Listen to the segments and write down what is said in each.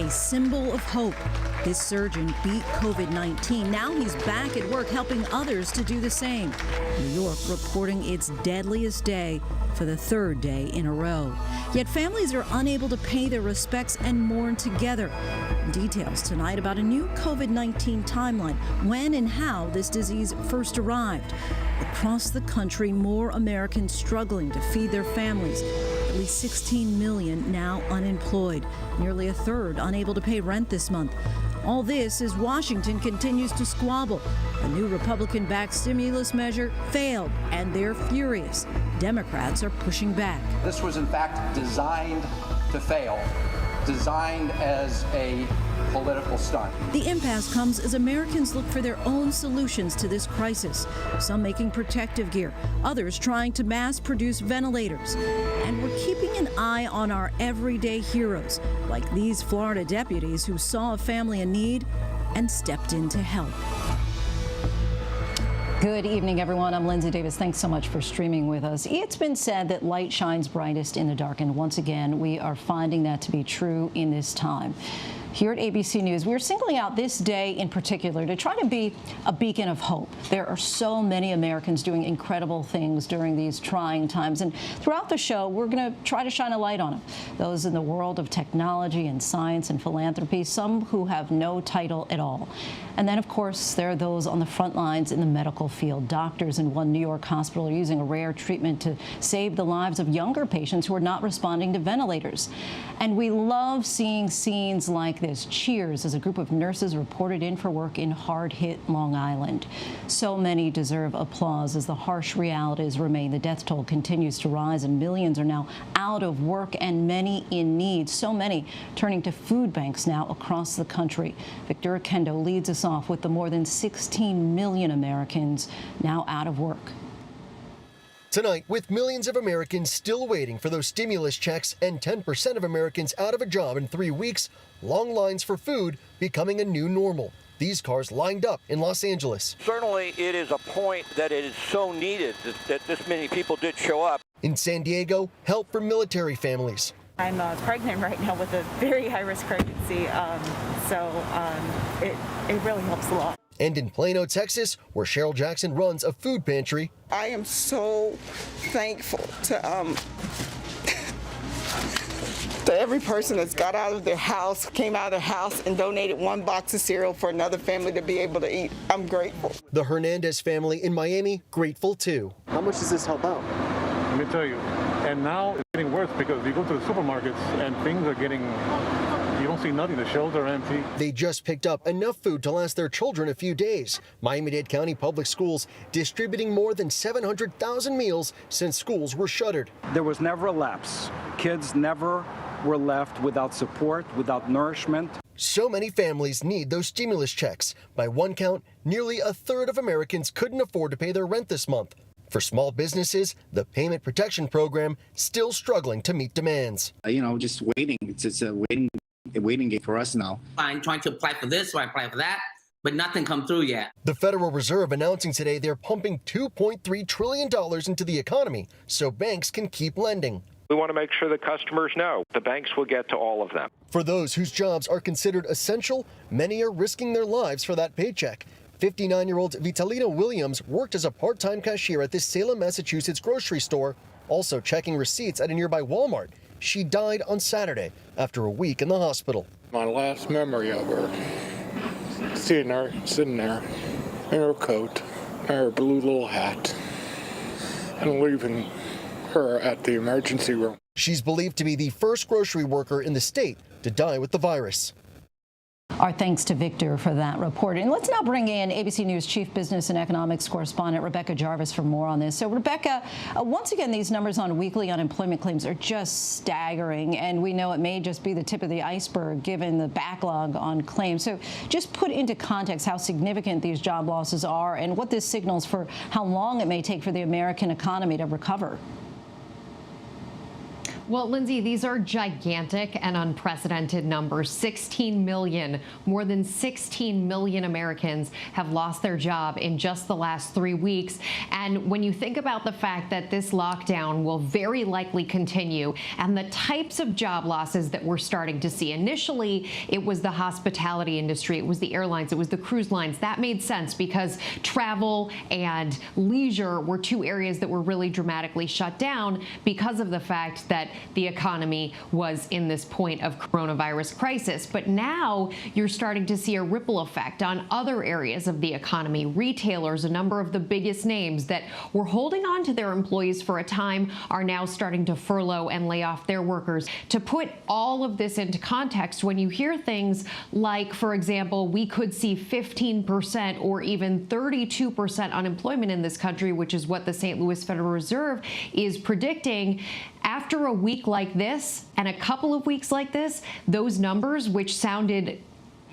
a symbol of hope. This surgeon beat COVID-19. Now he's back at work helping others to do the same. New York reporting its deadliest day for the third day in a row. Yet families are unable to pay their respects and mourn together. Details tonight about a new COVID-19 timeline, when and how this disease first arrived. Across the country, more Americans struggling to feed their families. At least 16 million now unemployed, nearly a third unable to pay rent this month. All this as Washington continues to squabble. A new Republican-backed stimulus measure failed, and they're furious. Democrats are pushing back. This was in fact designed to fail, designed as a political stunt. The impasse comes as Americans look for their own solutions to this crisis. Some making protective gear, others trying to mass produce ventilators. And we're keeping an eye on our everyday heroes, like these Florida deputies who saw a family in need and stepped in to help. Good evening, everyone. I'm Lindsay Davis. Thanks so much for streaming with us. It's been said that light shines brightest in the dark, and once again, we are finding that to be true in this time. Here at ABC News, we're singling out this day in particular to try to be a beacon of hope. There are so many Americans doing incredible things during these trying times, and throughout the show, we're going to try to shine a light on them. Those in the world of technology and science and philanthropy, some who have no title at all. And then, of course, there are those on the front lines in the medical field. Doctors in one New York hospital are using a rare treatment to save the lives of younger patients who are not responding to ventilators. And we love seeing scenes like this. Cheers as a group of nurses reported in for work in hard-hit Long Island. So many deserve applause as the harsh realities remain. The death toll continues to rise and millions are now out of work and many in need. So many turning to food banks now across the country. Victor Akendo leads us off with the more than 16 million Americans now out of work. Tonight, with millions of Americans still waiting for those stimulus checks and 10% of Americans out of a job in 3 weeks, long lines for food becoming a new normal. These cars lined up in Los Angeles. Certainly, it is a point that it is so needed that this many people did show up. In San Diego, help for military families. I'm pregnant right now with a very high-risk pregnancy, it really helps a lot. And in Plano, Texas, where Cheryl Jackson runs a food pantry. I am so thankful to every person that's got out of their house, came out of their house and donated one box of cereal for another family to be able to eat. I'm grateful. The Hernandez family in Miami, grateful too. How much does this help out? Let me tell you, and now it's getting worse because you go to the supermarkets and things are getting, you don't see nothing. The shelves are empty. They just picked up enough food to last their children a few days. Miami-Dade County Public Schools distributing more than 700,000 meals since schools were shuttered. There was never a lapse. Kids never were left without support, without nourishment. So many families need those stimulus checks. By one count, nearly a third of Americans couldn't afford to pay their rent this month. For small businesses, the Payment Protection Program still struggling to meet demands. Just waiting. It's a waiting game for us now. I'm trying to apply for this or apply for that, but nothing come through yet. The Federal Reserve announcing today they're pumping $2.3 trillion into the economy so banks can keep lending. We want to make sure that customers know the banks will get to all of them. For those whose jobs are considered essential, many are risking their lives for that paycheck. 59-year-old Vitalina Williams worked as a part-time cashier at this Salem, Massachusetts grocery store, also checking receipts at a nearby Walmart. She died on Saturday after a week in the hospital. My last memory of her, seeing her sitting there in her coat, and her blue little hat, and leaving her at the emergency room. She's believed to be the first grocery worker in the state to die with the virus. Our thanks to Victor for that report. And let's now bring in ABC News Chief Business and Economics Correspondent Rebecca Jarvis for more on this. So, Rebecca, once again, these numbers on weekly unemployment claims are just staggering, and we know it may just be the tip of the iceberg given the backlog on claims. So just put into context how significant these job losses are and what this signals for how long it may take for the American economy to recover. Well, Lindsay, these are gigantic and unprecedented numbers. 16 million, more than 16 million Americans have lost their job in just the last 3 weeks. And when you think about the fact that this lockdown will very likely continue and the types of job losses that we're starting to see, initially it was the hospitality industry, it was the airlines, it was the cruise lines. That made sense because travel and leisure were two areas that were really dramatically shut down because of the fact that the economy was in this point of coronavirus crisis. But now you're starting to see a ripple effect on other areas of the economy. Retailers, a number of the biggest names that were holding on to their employees for a time, are now starting to furlough and lay off their workers. To put all of this into context, when you hear things like, for example, we could see 15% or even 32% unemployment in this country, which is what the St. Louis Federal Reserve is predicting, after a week like this and a couple of weeks like this, those numbers, which sounded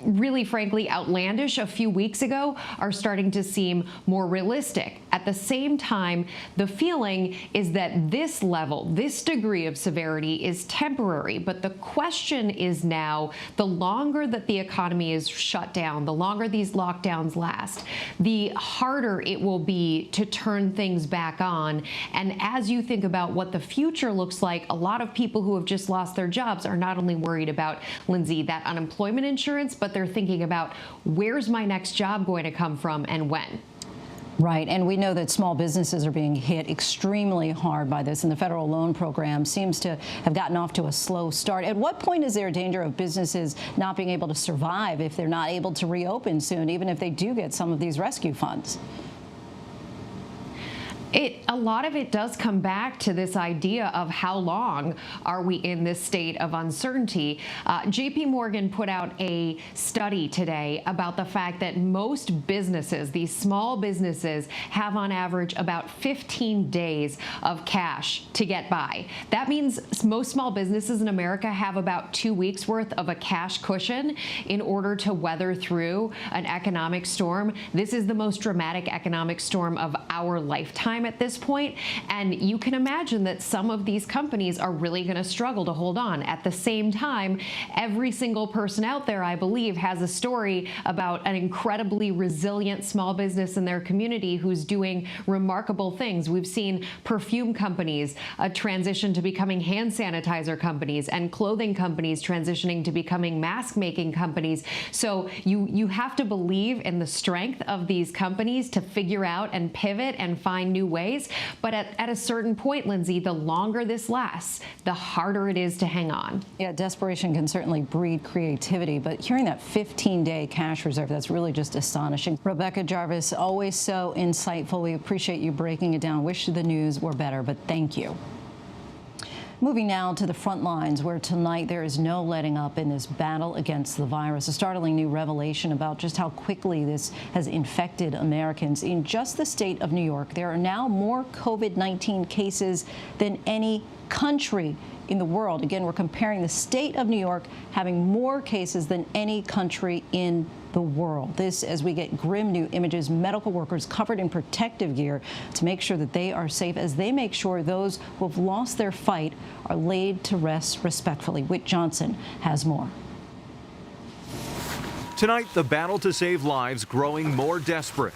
really, frankly, outlandish a few weeks ago, are starting to seem more realistic. At the same time, the feeling is that this level, this degree of severity is temporary. But the question is now, the longer that the economy is shut down, the longer these lockdowns last, the harder it will be to turn things back on. And as you think about what the future looks like, a lot of people who have just lost their jobs are not only worried about, Lindsay, that unemployment insurance, but they're thinking about, where's my next job going to come from and when? Right, and we know that small businesses are being hit extremely hard by this, and the federal loan program seems to have gotten off to a slow start. At what point is there a danger of businesses not being able to survive if they're not able to reopen soon, even if they do get some of these rescue funds? A lot of it does come back to this idea of how long are we in this state of uncertainty. JP Morgan put out a study today about the fact that most businesses, these small businesses, have on average about 15 days of cash to get by. That means most small businesses in America have about 2 weeks worth of a cash cushion in order to weather through an economic storm. This is the most dramatic economic storm of our lifetime at this point, and you can imagine that some of these companies are really going to struggle to hold on. At the same time, every single person out there, I believe, has a story about an incredibly resilient small business in their community who's doing remarkable things. We've seen perfume companies transition to becoming hand sanitizer companies, and clothing companies transitioning to becoming mask making companies. So you have to believe in the strength of these companies to figure out and pivot and find new ways. But at a certain point, Lindsay, the longer this lasts, the harder it is to hang on. Yeah, desperation can certainly breed creativity, but hearing that 15-day cash reserve, that's really just astonishing. Rebecca Jarvis, always so insightful. We appreciate you breaking it down. Wish the news were better, but thank you. Moving now to the front lines, where tonight there is no letting up in this battle against the virus. A startling new revelation about just how quickly this has infected Americans. In just the state of New York, there are now more COVID-19 cases than any country in the world. Again, we're comparing the state of New York having more cases than any country in the world. This as we get grim new images, medical workers covered in protective gear to make sure that they are safe as they make sure those who have lost their fight are laid to rest respectfully. Whit Johnson has more. Tonight, the battle to save lives growing more desperate.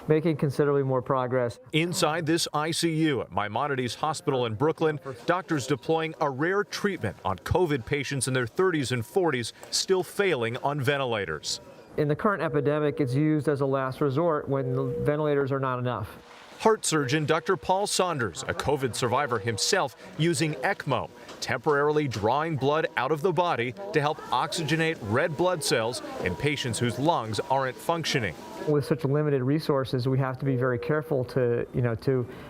Making considerably more progress. Inside this ICU at Maimonides Hospital in Brooklyn, doctors deploying a rare treatment on COVID patients in their 30s and 40s still failing on ventilators. In the current epidemic, it's used as a last resort when the ventilators are not enough. Heart surgeon Dr. Paul Saunders, a COVID survivor himself, using ECMO, temporarily drawing blood out of the body to help oxygenate red blood cells in patients whose lungs aren't functioning. With such limited resources, we have to be very careful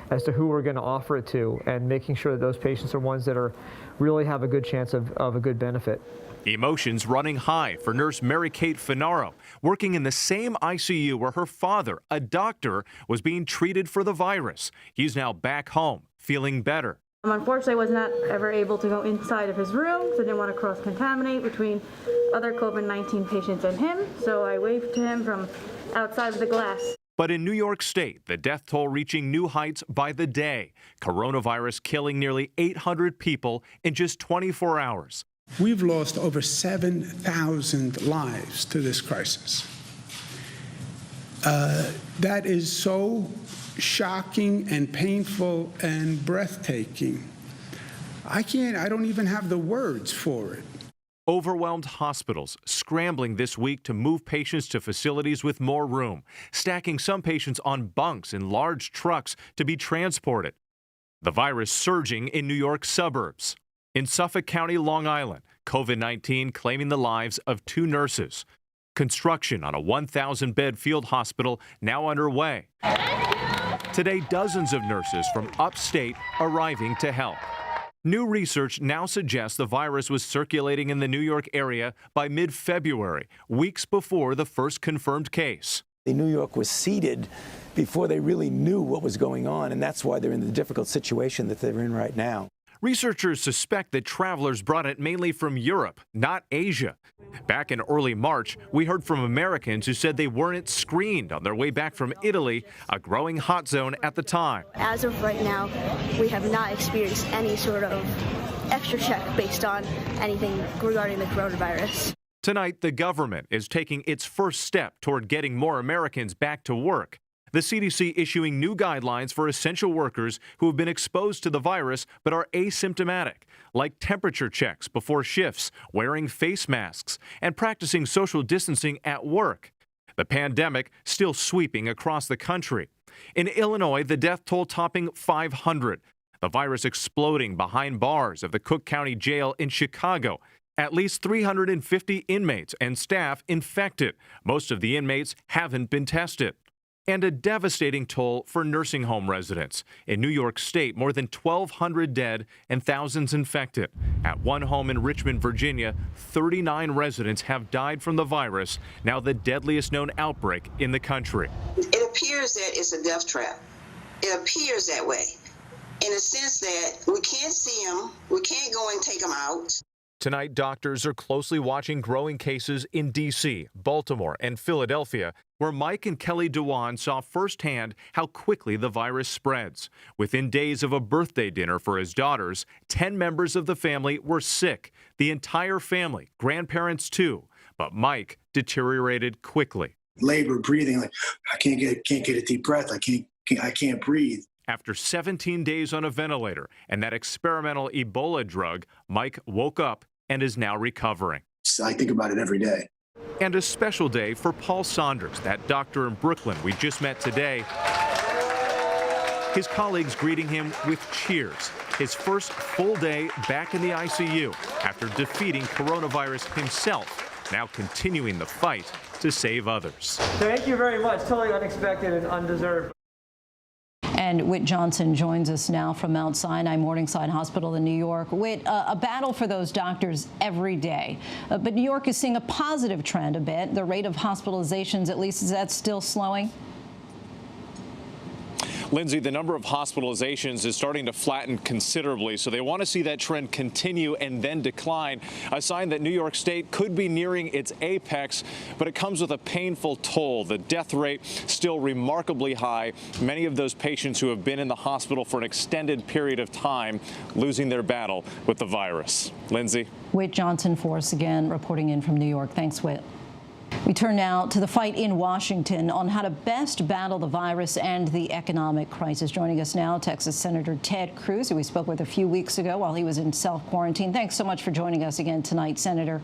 as to who we're going to offer it to, and making sure that those patients are ones that really have a good chance of a good benefit. Emotions running high for nurse Mary Kate Finaro, working in the same ICU where her father, a doctor, was being treated for the virus. He's now back home, feeling better. Unfortunately, I was not ever able to go inside of his room because I didn't want to cross-contaminate between other COVID-19 patients and him, so I waved to him from outside of the glass. But in New York State, the death toll reaching new heights by the day. Coronavirus killing nearly 800 people in just 24 hours. We've lost over 7,000 lives to this crisis. That is so shocking and painful and breathtaking. I don't even have the words for it. Overwhelmed hospitals scrambling this week to move patients to facilities with more room, stacking some patients on bunks in large trucks to be transported. The virus surging in New York's suburbs. In Suffolk County, Long Island, COVID-19 claiming the lives of 2 nurses. Construction on a 1,000-bed field hospital now underway. Today, dozens of nurses from upstate arriving to help. New research now suggests the virus was circulating in the New York area by mid-February, weeks before the first confirmed case. New York was seeded before they really knew what was going on, and that's why they're in the difficult situation that they're in right now. Researchers suspect that travelers brought it mainly from Europe, not Asia. Back in early March, we heard from Americans who said they weren't screened on their way back from Italy, a growing hot zone at the time. As of right now, we have not experienced any sort of extra check based on anything regarding the coronavirus. Tonight, the government is taking its first step toward getting more Americans back to work. The CDC issuing new guidelines for essential workers who have been exposed to the virus but are asymptomatic, like temperature checks before shifts, wearing face masks, and practicing social distancing at work. The pandemic still sweeping across the country. In Illinois, the death toll topping 500. The virus exploding behind bars of the Cook County Jail in Chicago. At least 350 inmates and staff infected. Most of the inmates haven't been tested. And a devastating toll for nursing home residents. In New York State, more than 1,200 dead and thousands infected. At one home in Richmond, Virginia, 39 residents have died from the virus, now the deadliest known outbreak in the country. It appears that it's a death trap. It appears that way, in a sense that we can't see them, we can't go and take them out. Tonight, doctors are closely watching growing cases in D.C., Baltimore, and Philadelphia, where Mike and Kelly Dewan saw firsthand how quickly the virus spreads. Within days of a birthday dinner for his daughters, 10 members of the family were sick. The entire family, grandparents too. But Mike deteriorated quickly. Labor, breathing, like I can't get a deep breath. I can't breathe. After 17 days on a ventilator and that experimental Ebola drug, Mike woke up and is now recovering. I think about it every day. And a special day for Paul Saunders, that doctor in Brooklyn we just met today. His colleagues greeting him with cheers. His first full day back in the ICU after defeating coronavirus himself, now continuing the fight to save others. Thank you very much. Totally unexpected and undeserved. And Whit Johnson joins us now from Mount Sinai Morningside Hospital in New York. Whit, a battle for those doctors every day. But New York is seeing a positive trend a bit. The rate of hospitalizations, at least, is that still slowing? Lindsay, the number of hospitalizations is starting to flatten considerably, so they want to see that trend continue and then decline, a sign that New York State could be nearing its apex, but it comes with a painful toll. The death rate still remarkably high. Many of those patients who have been in the hospital for an extended period of time losing their battle with the virus. Lindsay? Whit Johnson for us again, reporting in from New York. Thanks, Whit. We turn now to the fight in Washington on how to best battle the virus and the economic crisis. Joining us now, Texas Senator Ted Cruz, who we spoke with a few weeks ago while he was in self-quarantine. Thanks so much for joining us again tonight, Senator.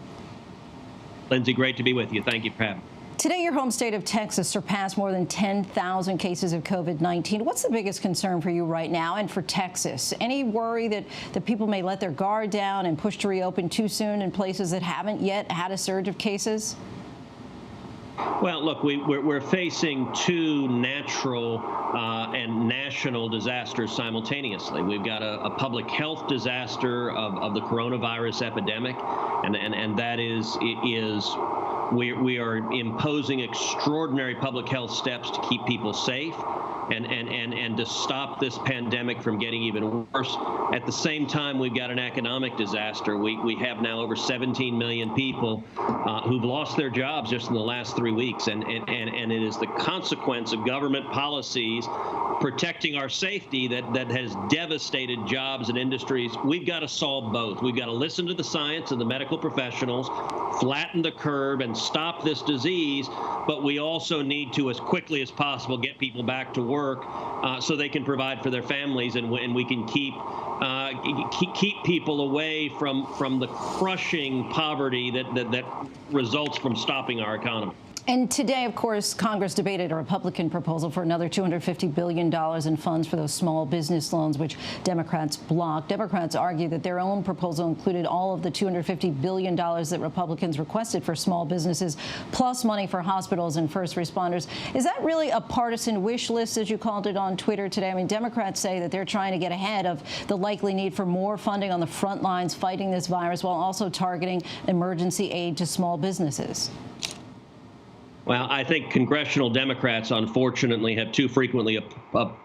Lindsay, great to be with you. Thank you for having me. Today, your home state of Texas surpassed more than 10,000 cases of COVID-19. What's the biggest concern for you right now and for Texas? Any worry that people may let their guard down and push to reopen too soon in places that haven't yet had a surge of cases? Well, look, we're facing two natural and national disasters simultaneously. We've got a public health disaster of the coronavirus epidemic, and that is We are imposing extraordinary public health steps to keep people safe and to stop this pandemic from getting even worse. At the same time, we've got an economic disaster. We have now over 17 million people who've lost their jobs just in the last 3 weeks, and it is the consequence of government policies protecting our safety that has devastated jobs and industries. We've got to solve both. We've got to listen to the science and the medical professionals, flatten the curve and stop this disease, but we also need to, as quickly as possible, get people back to work so they can provide for their families, and we can keep people away from the crushing poverty that results from stopping our economy. And today, of course, Congress debated a Republican proposal for another $250 billion in funds for those small business loans, which Democrats blocked. Democrats argue that their own proposal included all of the $250 billion that Republicans requested for small businesses, plus money for hospitals and first responders. Is that really a partisan wish list, as you called it on Twitter today? I mean, Democrats say that they're trying to get ahead of the likely need for more funding on the front lines fighting this virus, while also targeting emergency aid to small businesses. Well, I think congressional Democrats, unfortunately, have too frequently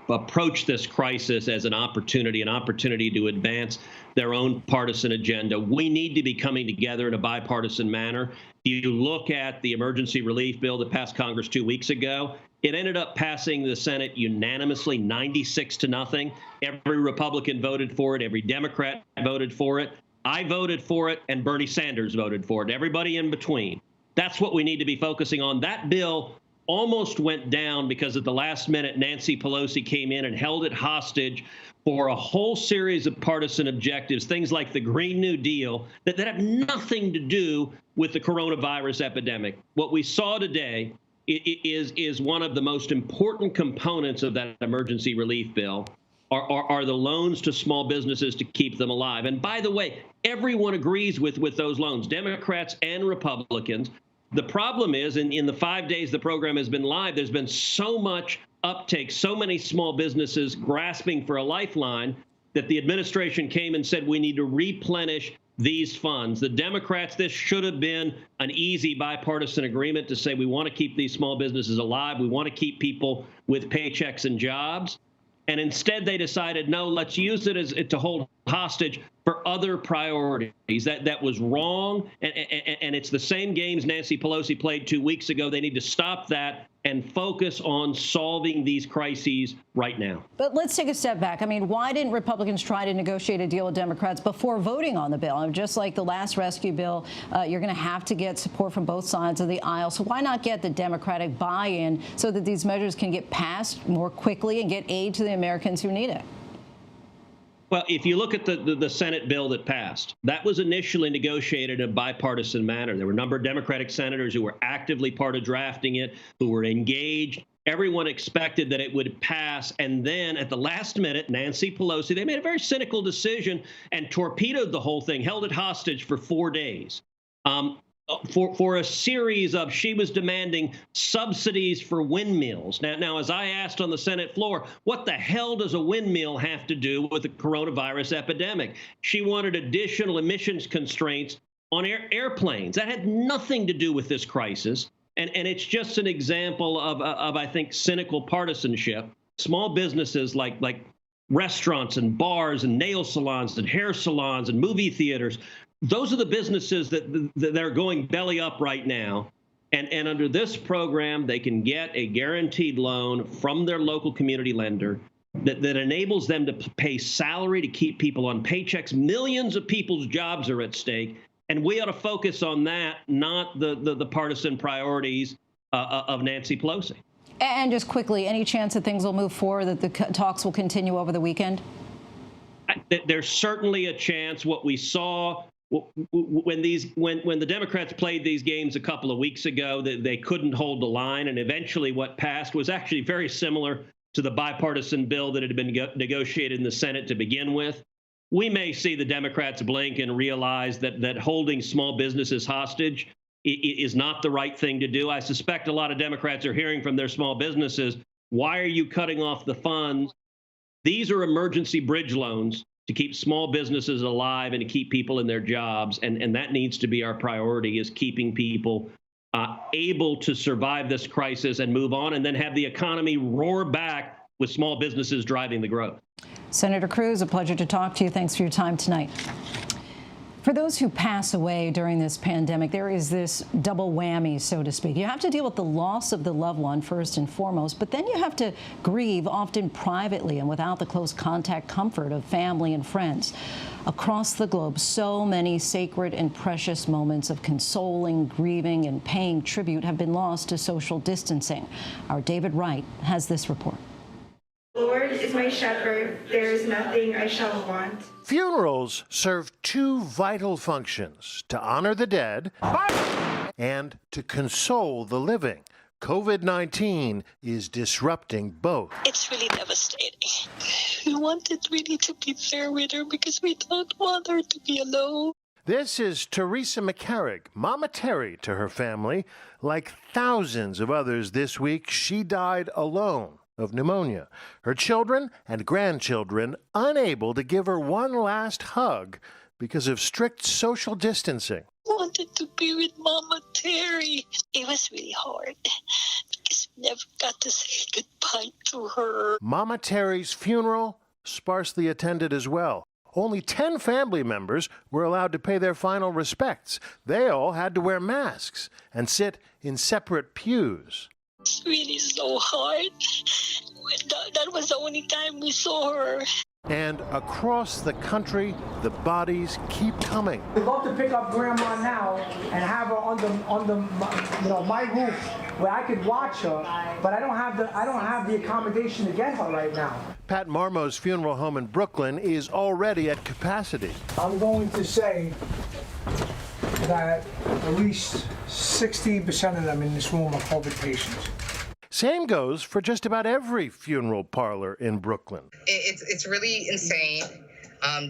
approached this crisis as an opportunity to advance their own partisan agenda. We need to be coming together in a bipartisan manner. You look at the emergency relief bill that passed Congress 2 weeks ago. It ended up passing the Senate unanimously, 96-0. Every Republican voted for it. Every Democrat voted for it. I voted for it, and Bernie Sanders voted for it. Everybody in between. That's what we need to be focusing on. That bill almost went down because at the last minute, Nancy Pelosi came in and held it hostage for a whole series of partisan objectives, things like the Green New Deal that have nothing to do with the coronavirus epidemic. What we saw today is one of the most important components of that emergency relief bill are the loans to small businesses to keep them alive. And by the way, everyone agrees with those loans, Democrats and Republicans. The problem is, in the 5 days the program has been live, there's been so much uptake, so many small businesses grasping for a lifeline, that the administration came and said we need to replenish these funds. The Democrats, this should have been an easy bipartisan agreement to say we want to keep these small businesses alive. We want to keep people with paychecks and jobs. And instead, they decided, no, let's use it to hold hostage for other priorities. That was wrong, and it's the same games Nancy Pelosi played 2 weeks ago. They need to stop that and focus on solving these crises right now. But let's take a step back. I mean, why didn't Republicans try to negotiate a deal with Democrats before voting on the bill? I mean, just like the last rescue bill, you're going to have to get support from both sides of the aisle. So why not get the Democratic buy-in so that these measures can get passed more quickly and get aid to the Americans who need it? Well, if you look at the Senate bill that passed, that was initially negotiated in a bipartisan manner. There were a number of Democratic senators who were actively part of drafting it, who were engaged. Everyone expected that it would pass. And then at the last minute, Nancy Pelosi, they made a very cynical decision and torpedoed the whole thing, held it hostage for 4 days. For a series of, she was demanding subsidies for windmills. Now, as I asked on the Senate floor, what the hell does a windmill have to do with the coronavirus epidemic? She wanted additional emissions constraints on airplanes. That had nothing to do with this crisis. And it's just an example of I think, cynical partisanship. Small businesses like restaurants and bars and nail salons and hair salons and movie theaters, those are the businesses that are going belly up right now. And under this program, they can get a guaranteed loan from their local community lender that enables them to pay salary to keep people on paychecks. Millions of people's jobs are at stake. And we ought to focus on that, not the partisan priorities of Nancy Pelosi. And just quickly, any chance that things will move forward, that the talks will continue over the weekend? There's certainly a chance. What we saw when the Democrats played these games a couple of weeks ago, they couldn't hold the line, and eventually what passed was actually very similar to the bipartisan bill that had been negotiated in the Senate to begin with. We may see the Democrats blink and realize that holding small businesses hostage is not the right thing to do. I suspect a lot of Democrats are hearing from their small businesses, why are you cutting off the funds? These are emergency bridge loans to keep small businesses alive and to keep people in their jobs. And that needs to be our priority, is keeping people able to survive this crisis and move on, and then have the economy roar back with small businesses driving the growth. Senator Cruz, a pleasure to talk to you. Thanks for your time tonight. For those who pass away during this pandemic, there is this double whammy, so to speak. You have to deal with the loss of the loved one first and foremost, but then you have to grieve, often privately and without the close contact comfort of family and friends. Across the globe, so many sacred and precious moments of consoling, grieving, and paying tribute have been lost to social distancing. Our David Wright has this report. The Lord is my shepherd, there is nothing I shall want. Funerals serve two vital functions: to honor the dead and to console the living. COVID-19 is disrupting both. It's really devastating. We wanted really to be there with her because we don't want her to be alone. This is Teresa McCarrick, Mama Terry to her family. Like thousands of others this week, she died alone of pneumonia. Her children and grandchildren unable to give her one last hug because of strict social distancing. Wanted to be with Mama Terry. It was really hard because we never got to say goodbye to her. Mama Terry's funeral sparsely attended as well. Only 10 family members were allowed to pay their final respects. They all had to wear masks and sit in separate pews. It's really so hard. That was the only time we saw her. And across the country, the bodies keep coming. We'd love to pick up Grandma now and have her on the my roof where I could watch her, but I don't have the accommodation to get her right now. Pat Marmo's funeral home in Brooklyn is already at capacity. I'm going to say that at least 16% of them in this room are COVID patients. Same goes for just about every funeral parlor in Brooklyn. It's really insane.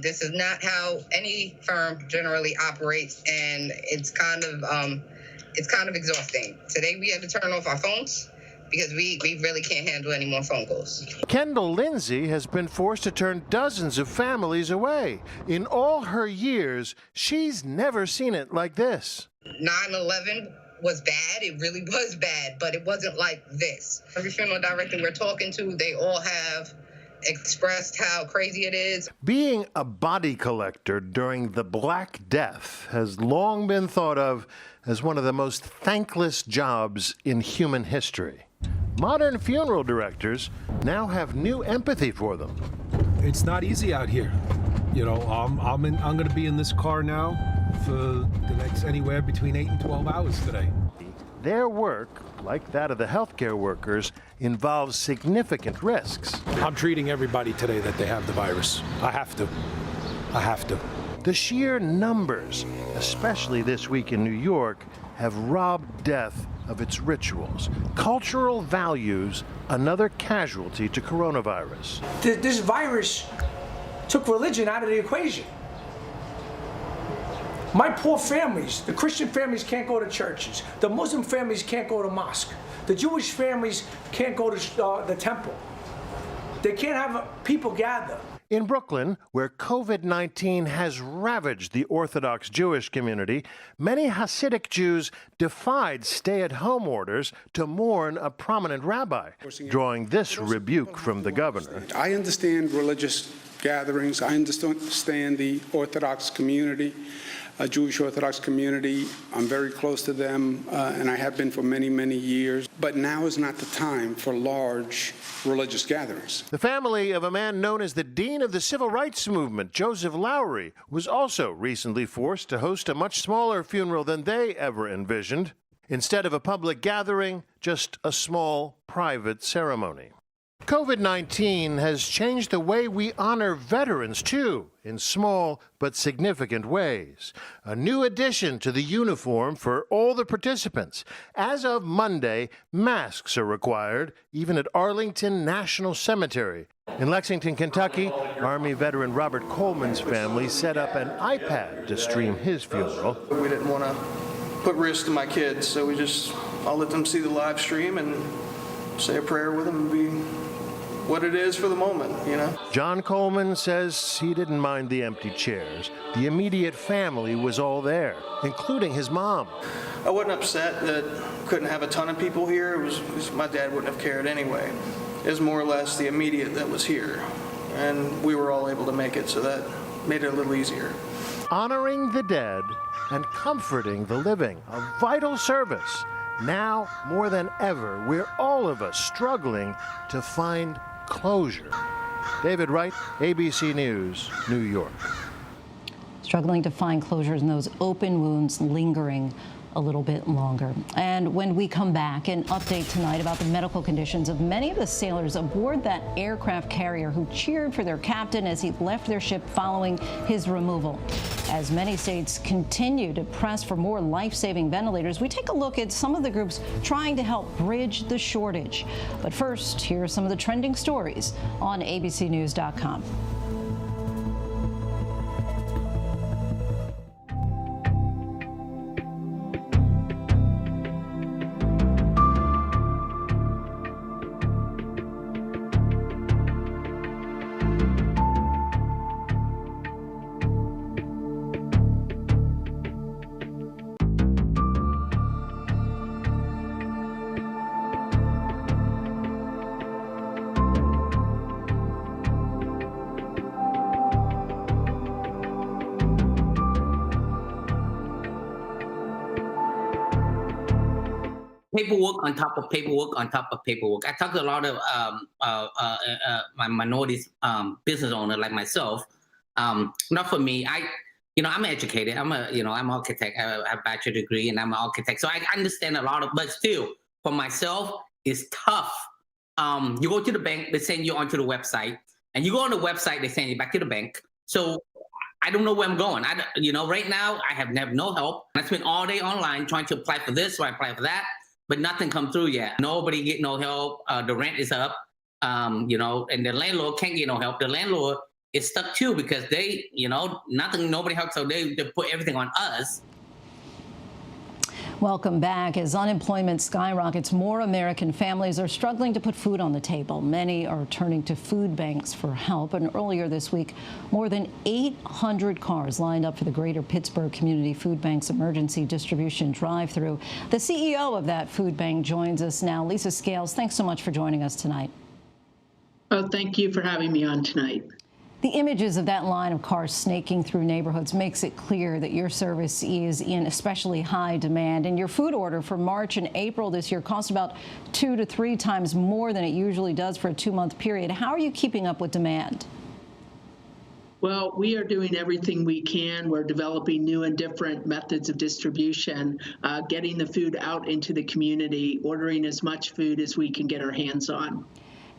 This is not how any firm generally operates, and it's kind of exhausting. Today we had to turn off our phones because we really can't handle any more phone calls. Kendall Lindsay has been forced to turn dozens of families away. In all her years, she's never seen it like this. 9/11 was bad. It really was bad, but it wasn't like this. Every funeral director we're talking to, they all have expressed how crazy it is. Being a body collector during the Black Death has long been thought of as one of the most thankless jobs in human history. Modern funeral directors now have new empathy for them. It's not easy out here. You know, I'm going to be in this car now for the next anywhere between 8 and 12 hours today. Their work, like that of the healthcare workers, involves significant risks. I'm treating everybody today that they have the virus. I have to. The sheer numbers, especially this week in New York, have robbed death of its rituals. Cultural values, another casualty to coronavirus. This virus took religion out of the equation. My poor families, the Christian families can't go to churches. The Muslim families can't go to mosque. The Jewish families can't go to the temple. They can't have people gather. In Brooklyn, where COVID-19 has ravaged the Orthodox Jewish community, many Hasidic Jews defied stay-at-home orders to mourn a prominent rabbi, drawing this rebuke from the governor. I understand religious gatherings. I understand the Orthodox community, Jewish Orthodox community. I'm very close to them, and I have been for many, many years. But now is not the time for large religious gatherings. The family of a man known as the Dean of the Civil Rights Movement, Joseph Lowry, was also recently forced to host a much smaller funeral than they ever envisioned. Instead of a public gathering, just a small, private ceremony. COVID-19 has changed the way we honor veterans, too, in small but significant ways. A new addition to the uniform for all the participants. As of Monday, masks are required, even at Arlington National Cemetery. In Lexington, Kentucky, Army veteran Robert Coleman's family set up an iPad to stream his funeral. We didn't want to put risk to my kids, so I'll let them see the live stream and say a prayer with them and what it is for the moment, you know. John Coleman says he didn't mind the empty chairs. The immediate family was all there, including his mom. I wasn't upset that couldn't have a ton of people here. It was my dad wouldn't have cared anyway. It was more or less the immediate that was here, and we were all able to make it, so that made it a little easier. Honoring the dead and comforting the living, a vital service. Now, more than ever, we're all of us struggling to find closure. David Wright, ABC News, New York. Struggling to find closures and those open wounds lingering a little bit longer. And when we come back, an update tonight about the medical conditions of many of the sailors aboard that aircraft carrier who cheered for their captain as he left their ship following his removal. As many states continue to press for more life-saving ventilators, we take a look at some of the groups trying to help bridge the shortage. But first, here are some of the trending stories on abcnews.com. Paperwork on top of paperwork on top of paperwork. I talked to a lot of my minority business owner like myself. Not for me. I'm educated. I'm an architect. I have a bachelor degree and I'm an architect. So I understand a lot of, but still, for myself, it's tough. You go to the bank, they send you onto the website, and you go on the website, they send you back to the bank. So I don't know where I'm going. Right now I have no help. I spent all day online trying to apply for this or apply for that. But nothing come through yet. Nobody get no help. The rent is up, and the landlord can't get no help. The landlord is stuck too because they, nobody helps, so they put everything on us. Welcome back. As unemployment skyrockets, more American families are struggling to put food on the table. Many are turning to food banks for help. And earlier this week, more than 800 cars lined up for the Greater Pittsburgh Community Food Bank's emergency distribution drive-through. The CEO of that food bank joins us now. Lisa Scales, thanks so much for joining us tonight. Oh, thank you for having me on tonight. The images of that line of cars snaking through neighborhoods makes it clear that your service is in especially high demand. And your food order for March and April this year cost about 2 to 3 times more than it usually does for a 2-month period. How are you keeping up with demand? Well, we are doing everything we can. We're developing new and different methods of distribution, getting the food out into the community, ordering as much food as we can get our hands on.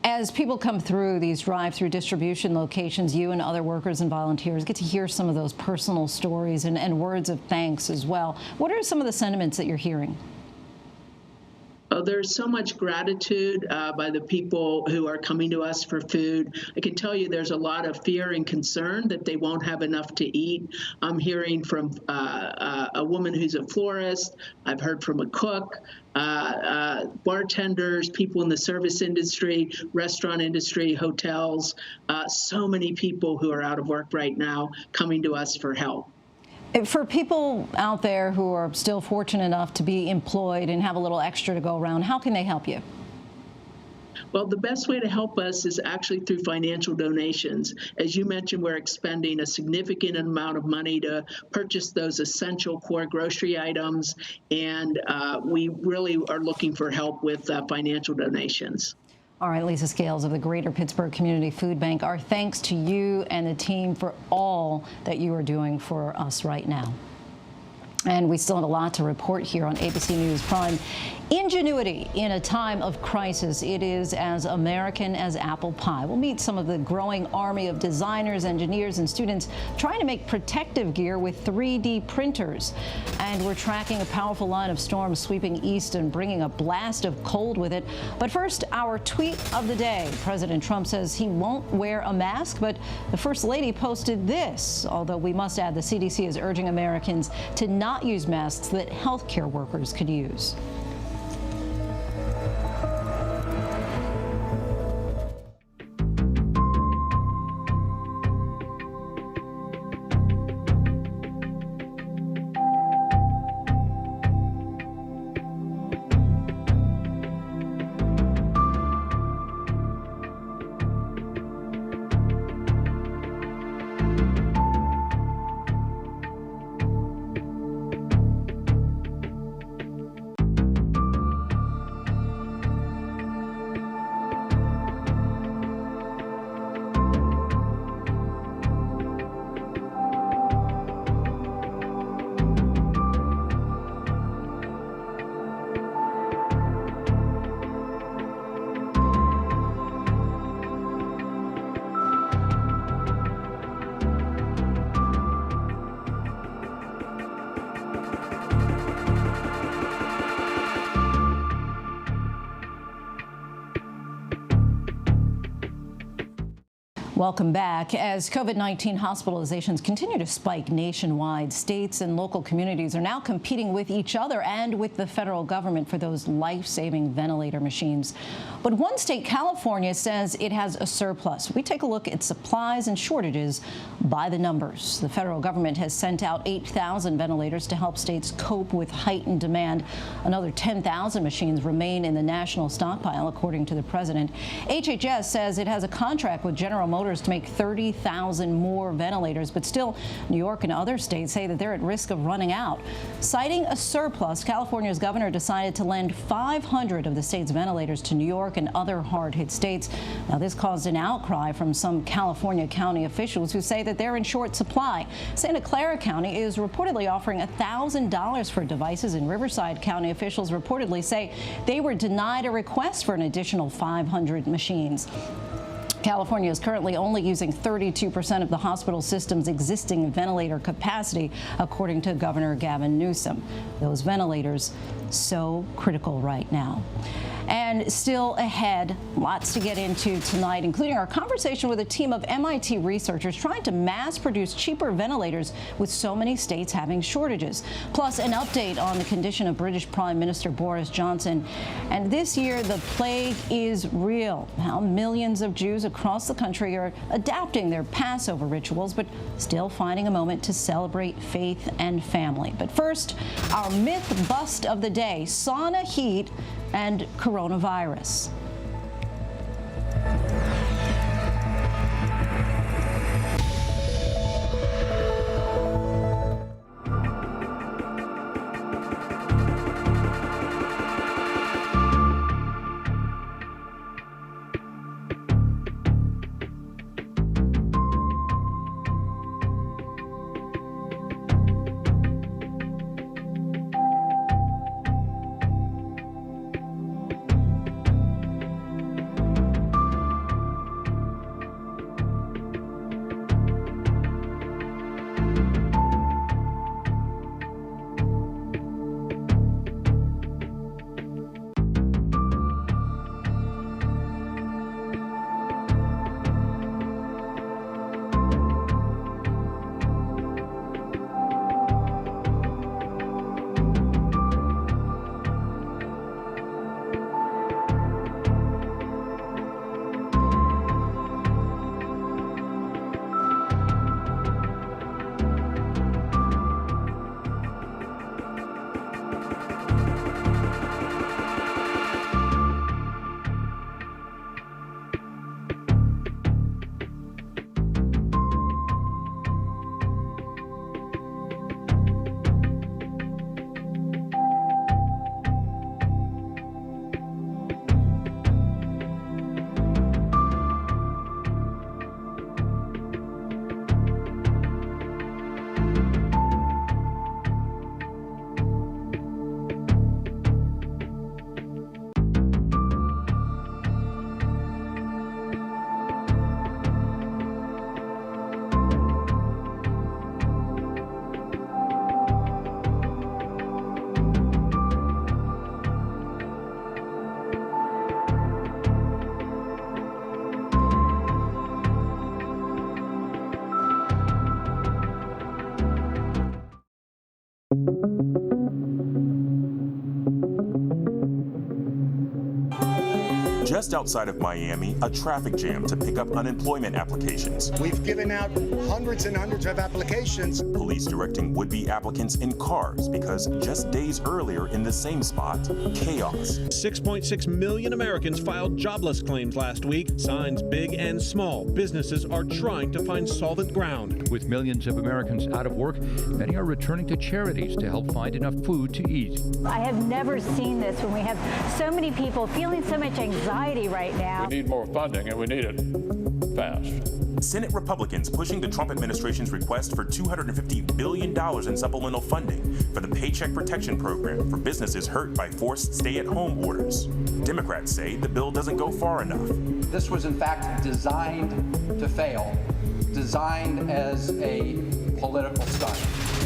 As people come through these drive-through distribution locations, you and other workers and volunteers get to hear some of those personal stories and words of thanks as well. What are some of the sentiments that you're hearing? Oh, there's so much gratitude by the people who are coming to us for food. I can tell you there's a lot of fear and concern that they won't have enough to eat. I'm hearing from a woman who's a florist. I've heard from a cook, bartenders, people in the service industry, restaurant industry, hotels. So many people who are out of work right now coming to us for help. For people out there who are still fortunate enough to be employed and have a little extra to go around, how can they help you? Well, the best way to help us is actually through financial donations. As you mentioned, we're expending a significant amount of money to purchase those essential core grocery items, and we really are looking for help with financial donations. All right, Lisa Scales of the Greater Pittsburgh Community Food Bank, our thanks to you and the team for all that you are doing for us right now. And we still have a lot to report here on ABC News Prime. Ingenuity in a time of crisis. It is as American as apple pie. We'll meet some of the growing army of designers, engineers, and students trying to make protective gear with 3D printers. And we're tracking a powerful line of storms sweeping east and bringing a blast of cold with it. But first, our tweet of the day. President Trump says he won't wear a mask, but the First Lady posted this. Although we must add, the CDC is urging Americans to not use masks that healthcare workers could use. Welcome back. As COVID-19 hospitalizations continue to spike nationwide, states and local communities are now competing with each other and with the federal government for those life-saving ventilator machines. But one state, California, says it has a surplus. We take a look at supplies and shortages by the numbers. The federal government has sent out 8,000 ventilators to help states cope with heightened demand. Another 10,000 machines remain in the national stockpile, according to the president. HHS says it has a contract with General Motors to make 30,000 more ventilators, but still, New York and other states say that they're at risk of running out. Citing a surplus, California's governor decided to lend 500 of the state's ventilators to New York and other hard-hit states. Now, this caused an outcry from some California county officials who say that they're in short supply. Santa Clara County is reportedly offering $1,000 for devices, and Riverside County officials reportedly say they were denied a request for an additional 500 machines. California is currently only using 32% of the hospital system's existing ventilator capacity, according to Governor Gavin Newsom. Those ventilators so critical right now. And still ahead, lots to get into tonight, including our conversation with a team of MIT researchers trying to mass produce cheaper ventilators with so many states having shortages. Plus, an update on the condition of British Prime Minister Boris Johnson. And this year, the plague is real. How millions of Jews across the country are adapting their Passover rituals, but still finding a moment to celebrate faith and family. But first, our myth bust of the day: sauna heat and coronavirus. Just outside of Miami, a traffic jam to pick up unemployment applications. We've given out hundreds and hundreds of applications. Police directing would-be applicants in cars because just days earlier in the same spot, chaos. 6.6 million Americans filed jobless claims last week. Signs big and small. Businesses are trying to find solvent ground. With millions of Americans out of work, many are returning to charities to help find enough food to eat. I have never seen this when we have so many people feeling so much anxiety right now. We need more funding, and we need it fast. Senate Republicans pushing the Trump administration's request for $250 billion in supplemental funding for the Paycheck Protection Program for businesses hurt by forced stay-at-home orders. Democrats say the bill doesn't go far enough. This was in fact designed to fail, designed as a political stunt.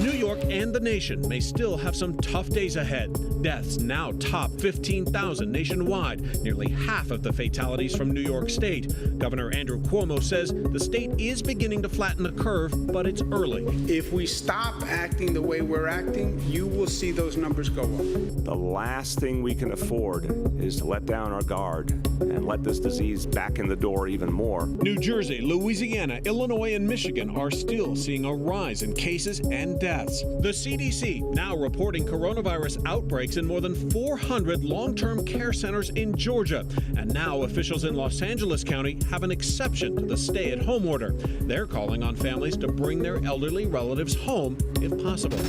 New York and the nation may still have some tough days ahead. Deaths now top 15,000 nationwide, nearly half of the fatalities from New York State. Governor Andrew Cuomo says the state is beginning to flatten the curve, but it's early. If we stop acting the way we're acting, you will see those numbers go up. The last thing we can afford is to let down our guard and let this disease back in the door even more. New Jersey, Louisiana, Illinois, and Michigan are still seeing a rise in cases and deaths. The CDC now reporting coronavirus outbreaks in more than 400 long-term care centers in Georgia. And now officials in Los Angeles County have an exception to the stay-at-home order. They're calling on families to bring their elderly relatives home if possible.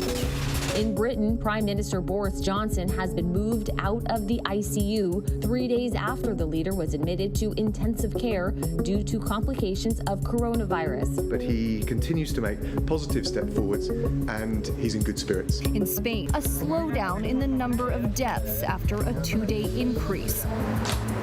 In Britain, Prime Minister Boris Johnson has been moved out of the ICU 3 days after the leader was admitted to intensive care due to complications of coronavirus. But he continues to make positive step forwards and he's in good spirits. In Spain, a slowdown in the number of deaths after a 2-day increase.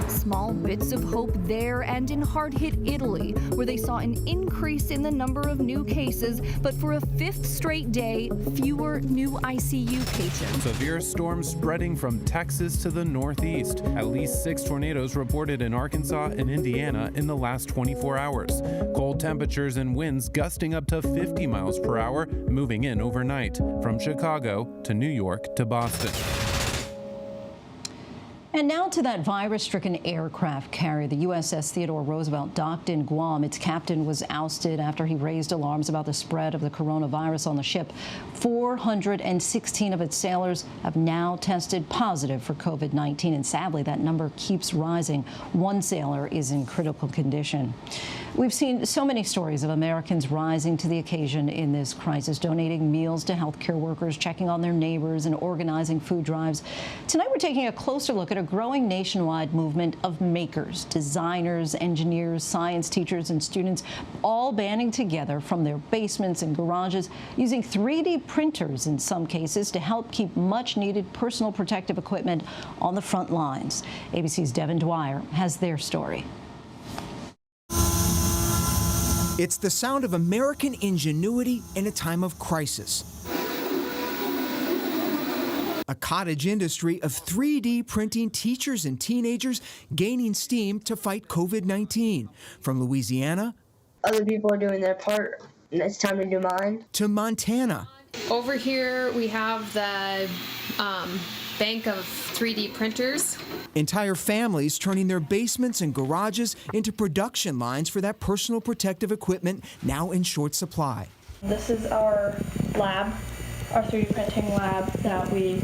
Small bits of hope there and in hard-hit Italy, where they saw an increase in the number of new cases, but for a 5th straight day, fewer new ICU patients. Severe storms spreading from Texas to the northeast. At least 6 tornadoes reported in Arkansas and Indiana in the last 24 hours. Cold temperatures and winds gusting up to 50 miles per hour, moving in overnight from Chicago to New York to Boston. And now to that virus-stricken aircraft carrier. The USS Theodore Roosevelt docked in Guam. Its captain was ousted after he raised alarms about the spread of the coronavirus on the ship. 416 of its sailors have now tested positive for COVID-19, and sadly, that number keeps rising. 1 sailor is in critical condition. We've seen so many stories of Americans rising to the occasion in this crisis, donating meals to healthcare workers, checking on their neighbors, and organizing food drives. Tonight, we're taking a closer look at a growing nationwide movement of makers, designers, engineers, science teachers, and students, all banding together from their basements and garages, using 3D printers in some cases to help keep much-needed personal protective equipment on the front lines. ABC's Devin Dwyer has their story. It's the sound of American ingenuity in a time of crisis. A cottage industry of 3D printing teachers and teenagers gaining steam to fight COVID-19. From Louisiana, other people are doing their part, and it's time to do mine, to Montana. Over here we have the bank of 3D printers. Entire families turning their basements and garages into production lines for that personal protective equipment now in short supply. This is our lab, our 3D printing lab that we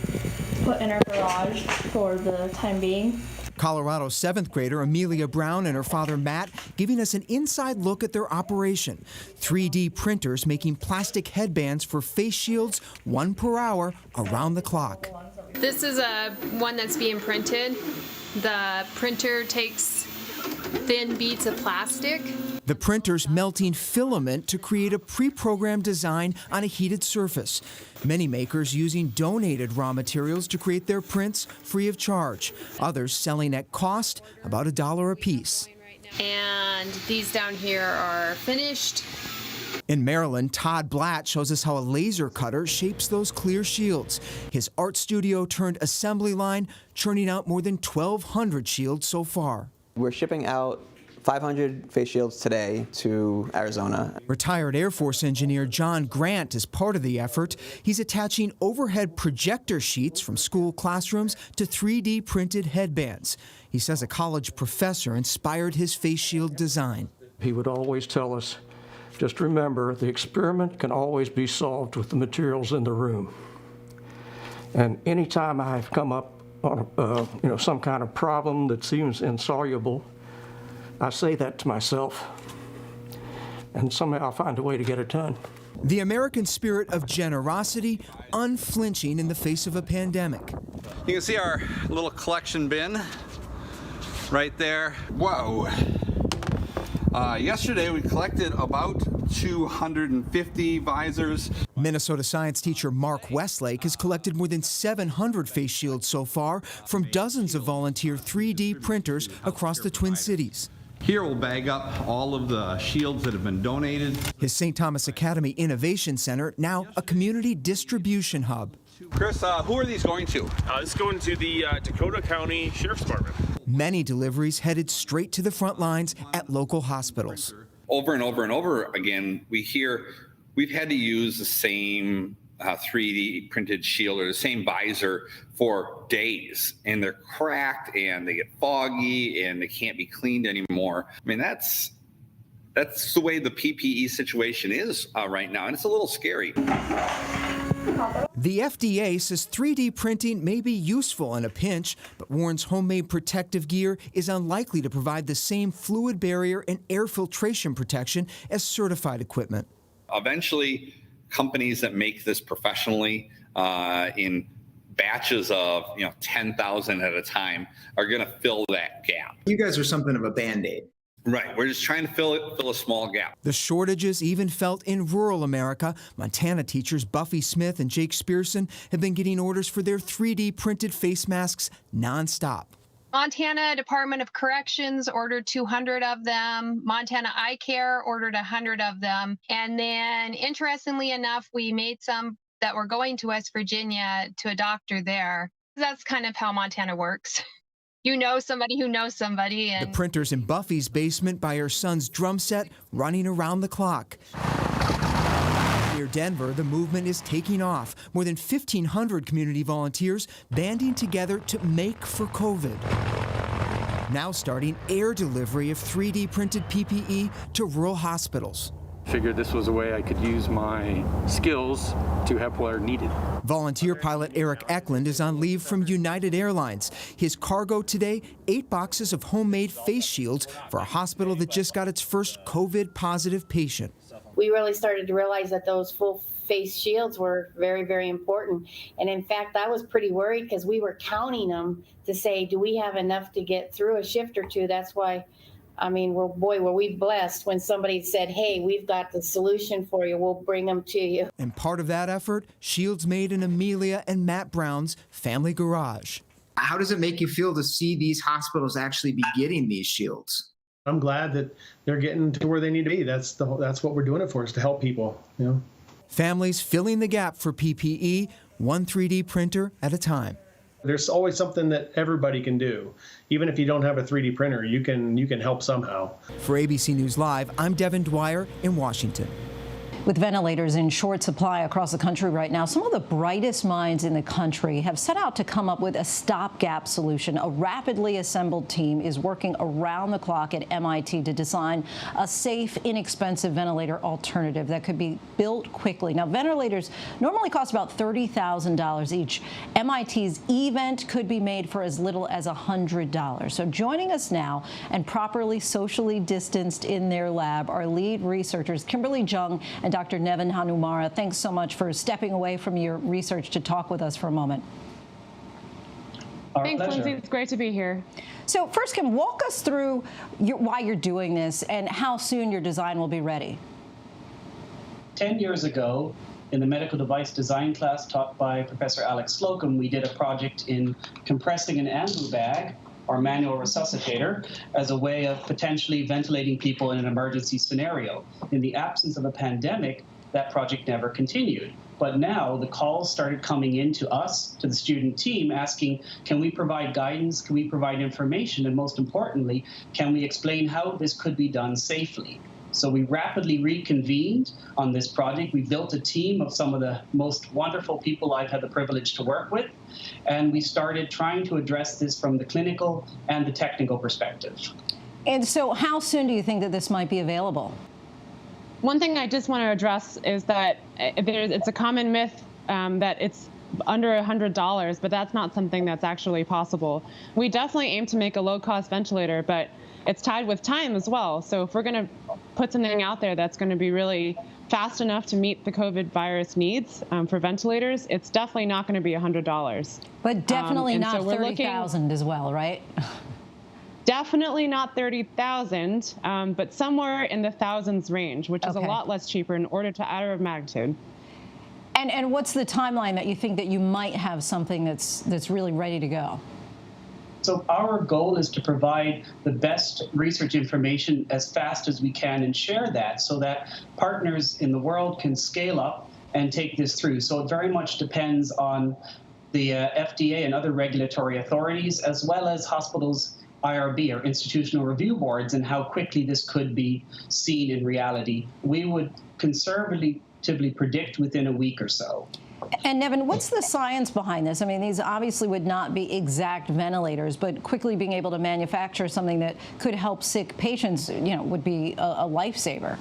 put in our garage for the time being. Colorado 7th grader Amelia Brown and her father Matt giving us an inside look at their operation. 3D printers making plastic headbands for face shields, 1 per hour, around the clock. This is one that's being printed. The printer takes thin beads of plastic. The printer's melting filament to create a pre-programmed design on a heated surface. Many makers using donated raw materials to create their prints free of charge. Others selling at cost, about $1 a piece. And these down here are finished. In Maryland, Todd Blatt shows us how a laser cutter shapes those clear shields. His art studio turned assembly line, churning out more than 1,200 shields so far. We're shipping out 500 face shields today to Arizona. Retired Air Force engineer John Grant is part of the effort. He's attaching overhead projector sheets from school classrooms to 3D printed headbands. He says a college professor inspired his face shield design. He would always tell us, just remember, the experiment can always be solved with the materials in the room. And anytime I've come up on some kind of problem that seems insoluble, I say that to myself, and somehow I'll find a way to get it done. The American spirit of generosity, unflinching in the face of a pandemic. You can see our little collection bin right there. Whoa. Yesterday we collected about 250 visors. Minnesota science teacher Mark Westlake has collected more than 700 face shields so far from dozens of volunteer 3D printers across the Twin Cities. Here we'll bag up all of the shields that have been donated. His St. Thomas Academy Innovation Center, now a community distribution hub. Chris, who are these going to? This is going to the Dakota County Sheriff's Department. Many deliveries headed straight to the front lines at local hospitals. Over and over and over again, we hear we've had to use the same 3D printed shield or the same visor for days, and they're cracked and they get foggy and they can't be cleaned anymore. I mean, that's the way the PPE situation is right now, and it's a little scary. The FDA says 3D printing may be useful in a pinch, but warns homemade protective gear is unlikely to provide the same fluid barrier and air filtration protection as certified equipment. Eventually, companies that make this professionally in batches of 10,000 at a time are going to fill that gap. You guys are something of a Band-Aid. Right. We're just trying to fill a small gap. The shortages even felt in rural America. Montana teachers Buffy Smith and Jake Spearson have been getting orders for their 3D printed face masks nonstop. Montana Department of Corrections ordered 200 of them. Montana Eye Care ordered 100 of them. And then, interestingly enough, we made some that were going to West Virginia to a doctor there. That's kind of how Montana works. You know somebody who knows somebody. And the printer's in Buffy's basement by her son's drum set, running around the clock. Near Denver, the movement is taking off. More than 1,500 community volunteers banding together to make for COVID. Now starting air delivery of 3D printed PPE to rural hospitals. Figured this was a way I could use my skills to help where needed. Volunteer pilot Eric Eklund is on leave from United Airlines. His cargo today, 8 boxes of homemade face shields for a hospital that just got its first COVID positive patient. We really started to realize that those full face shields were very, very important. And in fact, I was pretty worried because we were counting them to say, do we have enough to get through a shift or two? That's why, I mean, well, boy, were we blessed when somebody said, hey, we've got the solution for you. We'll bring them to you. And part of that effort, shields made in Amelia and Matt Brown's family garage. How does it make you feel to see these hospitals actually be getting these shields? I'm glad that they're getting to where they need to be. That's what we're doing it for, is to help people, Families filling the gap for PPE, one 3D printer at a time. There's always something that everybody can do. Even if you don't have a 3D printer, you can help somehow. For ABC News Live, I'm Devin Dwyer in Washington. With ventilators in short supply across the country right now, some of the brightest minds in the country have set out to come up with a stopgap solution. A rapidly assembled team is working around the clock at MIT to design a safe, inexpensive ventilator alternative that could be built quickly. Now, ventilators normally cost about $30,000 each. MIT's event could be made for as little as $100. So joining us now and properly socially distanced in their lab are lead researchers Kimberly Jung and Dr. Nevin Hanumara. Thanks so much for stepping away from your research to talk with us for a moment. Thanks, Lindsay. It's great to be here. So first, Kim, walk us through why you're doing this and how soon your design will be ready. 10 years ago, in the medical device design class taught by Professor Alex Slocum, we did a project in compressing an ambu bag, our manual resuscitator, as a way of potentially ventilating people in an emergency scenario. In the absence of a pandemic, that project never continued. But now the calls started coming in to us, to the student team, asking, can we provide guidance, can we provide information, and most importantly, can we explain how this could be done safely? So we rapidly reconvened on this project. We built a team of some of the most wonderful people I've had the privilege to work with, and we started trying to address this from the clinical and the technical perspective. And so how soon do you think that this might be available? One thing I just want to address is that it's a common myth that it's under $100, but that's not something that's actually possible. We definitely aim to make a low-cost ventilator, but it's tied with time as well. So if we're going to put something out there that's going to be really fast enough to meet the COVID virus needs for ventilators, it's definitely not going to be $100. But definitely not so $30,000 as well, right? Definitely not $30,000, but somewhere in the thousands range, which is a lot less cheaper in order to order of magnitude. And what's the timeline that you think that you might have something that's really ready to go? So our goal is to provide the best research information as fast as we can and share that so that partners in the world can scale up and take this through. So it very much depends on the FDA and other regulatory authorities, as well as hospitals' IRB, or institutional review boards, and how quickly this could be seen in reality. We would conservatively predict within a week or so. And Nevin, what's the science behind this? I mean, these obviously would not be exact ventilators, but quickly being able to manufacture something that could help sick patients, would be a lifesaver.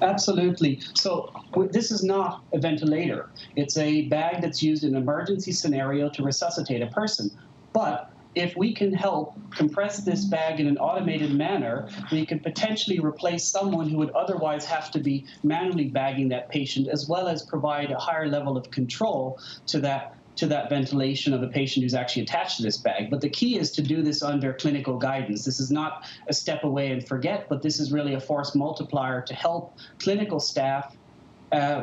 Absolutely. So this is not a ventilator. It's a bag that's used in an emergency scenario to resuscitate a person. But if we can help compress this bag in an automated manner, we could potentially replace someone who would otherwise have to be manually bagging that patient, as well as provide a higher level of control to that ventilation of the patient who's actually attached to this bag. But the key is to do this under clinical guidance. This is not a step away and forget, but this is really a force multiplier to help clinical staff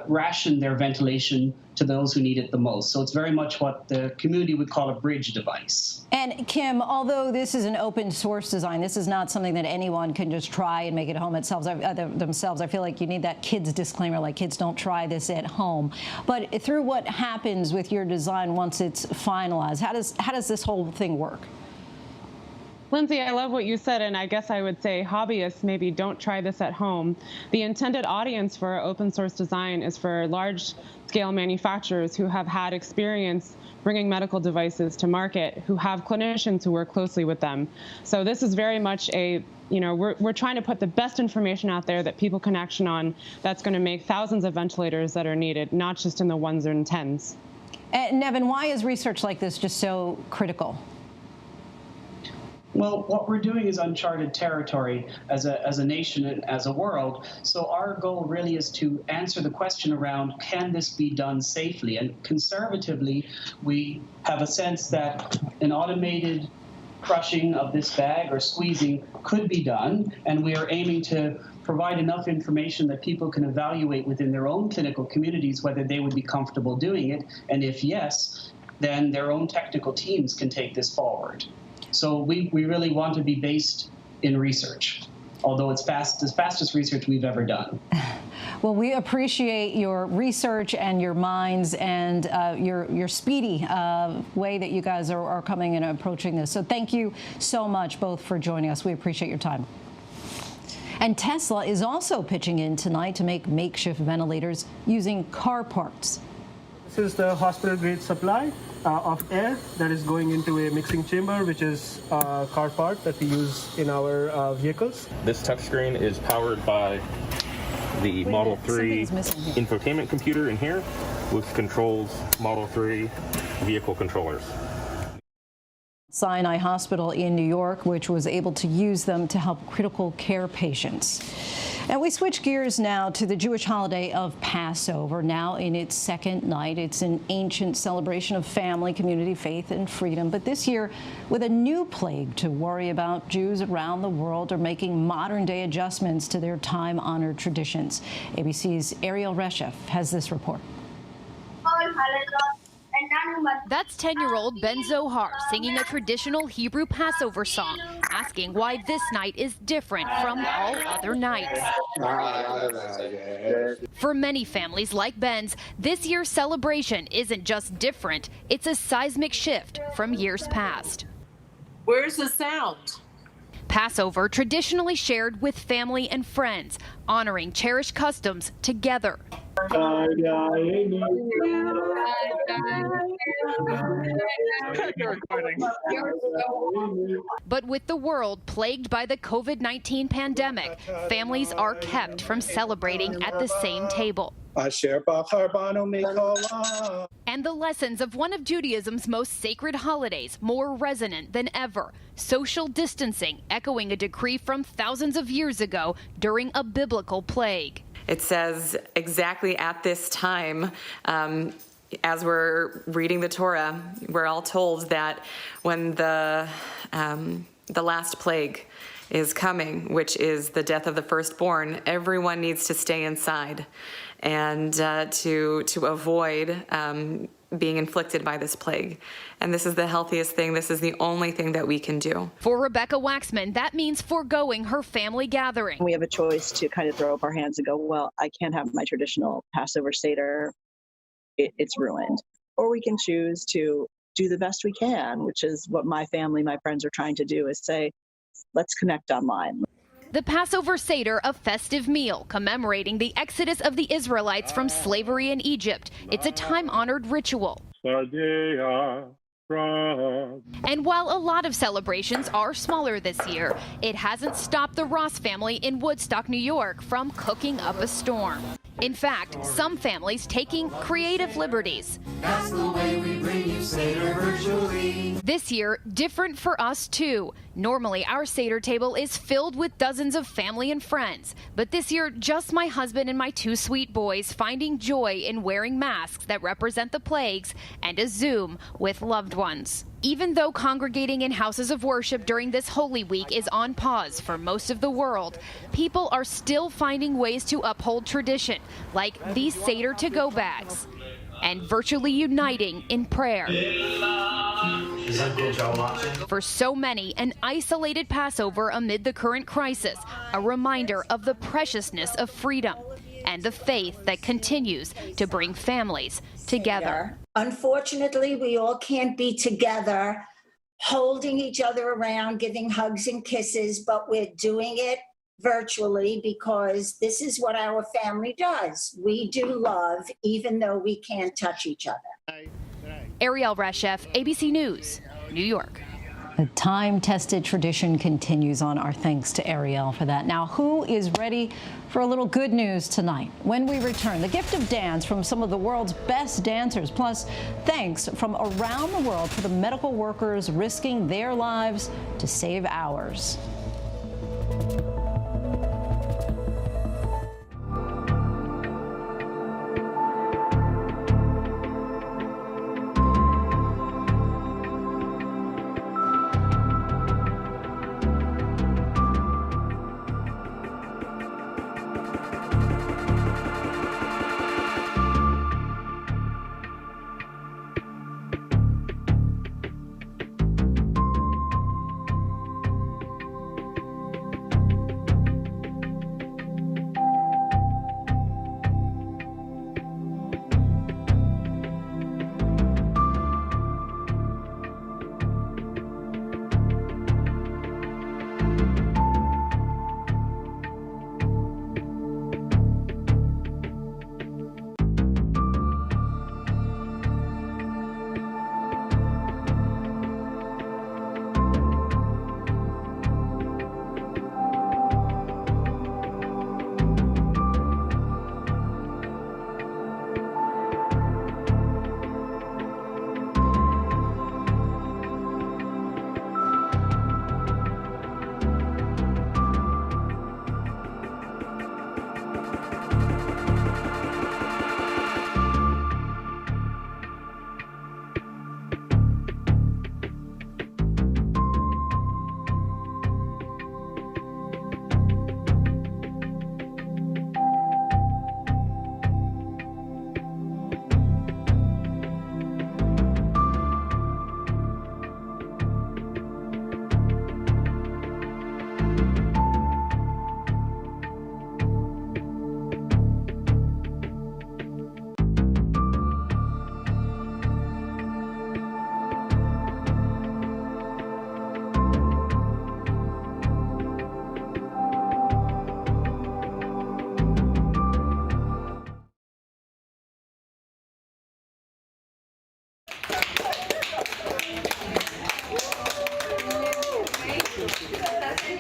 ration their ventilation to those who need it the most. So it's very much what the community would call a bridge device. And Kim, although this is an open source design, this is not something that anyone can just try and make it home themselves. I feel like you need that kids disclaimer, like kids don't try this at home. But through what happens with your design once it's finalized, how does this whole thing work? Lindsay, I love what you said, and I guess I would say hobbyists maybe don't try this at home. The intended audience for open source design is for large-scale manufacturers who have had experience bringing medical devices to market, who have clinicians who work closely with them. So this is very much we're trying to put the best information out there that people can action on that's going to make thousands of ventilators that are needed, not just in the ones and tens. And Nevin, why is research like this just so critical? Well, what we're doing is uncharted territory as a nation and as a world. So our goal really is to answer the question around, can this be done safely? And conservatively, we have a sense that an automated crushing of this bag or squeezing could be done. And we are aiming to provide enough information that people can evaluate within their own clinical communities whether they would be comfortable doing it. And if yes, then their own technical teams can take this forward. So we really want to be based in research, although it's the fastest research we've ever done. Well, we appreciate your research and your minds and your speedy way that you guys are coming and approaching this. So thank you so much both for joining us. We appreciate your time. And Tesla is also pitching in tonight to make makeshift ventilators using car parts. This is the hospital-grade supply of air that is going into a mixing chamber, which is a car part that we use in our vehicles. This touchscreen is powered by the Model 3 infotainment computer in here, which controls Model 3 vehicle controllers. Sinai Hospital in New York, which was able to use them to help critical care patients. And we switch gears now to the Jewish holiday of Passover, now in its second night. It's an ancient celebration of family, community, faith, and freedom. But this year, with a new plague to worry about, Jews around the world are making modern-day adjustments to their time-honored traditions. ABC's Ariel Reshef has this report. That's 10-year-old Ben Zohar singing a traditional Hebrew Passover song, asking why this night is different from all other nights. For many families like Ben's, this year's celebration isn't just different, it's a seismic shift from years past. Where's the sound? Passover traditionally shared with family and friends, honoring cherished customs together. But with the world plagued by the COVID-19 pandemic, families are kept from celebrating at the same table. And the lessons of one of Judaism's most sacred holidays more resonant than ever. Social distancing, echoing a decree from thousands of years ago during a biblical plague. It says exactly at this time, as we're reading the Torah, we're all told that when the last plague is coming, which is the death of the firstborn, everyone needs to stay inside and to avoid being inflicted by this plague. And this is the healthiest thing. This is the only thing that we can do. For Rebecca Waxman, that means foregoing her family gathering. We have a choice to kind of throw up our hands and go, well, I can't have my traditional Passover Seder. It's ruined. Or we can choose to do the best we can, which is what my family, my friends are trying to do, is say, let's connect online. The Passover Seder, a festive meal commemorating the exodus of the Israelites from slavery in Egypt. It's a time-honored ritual. And while a lot of celebrations are smaller this year, it hasn't stopped the Ross family in Woodstock, New York from cooking up a storm. In fact, some families taking creative liberties. That's the way we bring you Seder virtually. This year, different for us too. Normally, our Seder table is filled with dozens of family and friends. But this year, just my husband and my two sweet boys finding joy in wearing masks that represent the plagues and a Zoom with loved ones. Even though congregating in houses of worship during this Holy Week is on pause for most of the world, people are still finding ways to uphold tradition, like these Seder to-go bags, and virtually uniting in prayer. For so many, an isolated Passover amid the current crisis, a reminder of the preciousness of freedom and the faith that continues to bring families together. Unfortunately, we all can't be together, holding each other around, giving hugs and kisses, but we're doing it virtually because this is what our family does. We do love, even though we can't touch each other. Ariel Reshef, ABC News, New York. The time-tested tradition continues on. Our thanks to Ariel for that. Now, who is ready for a little good news tonight? When we return, the gift of dance from some of the world's best dancers, plus thanks from around the world for the medical workers risking their lives to save ours.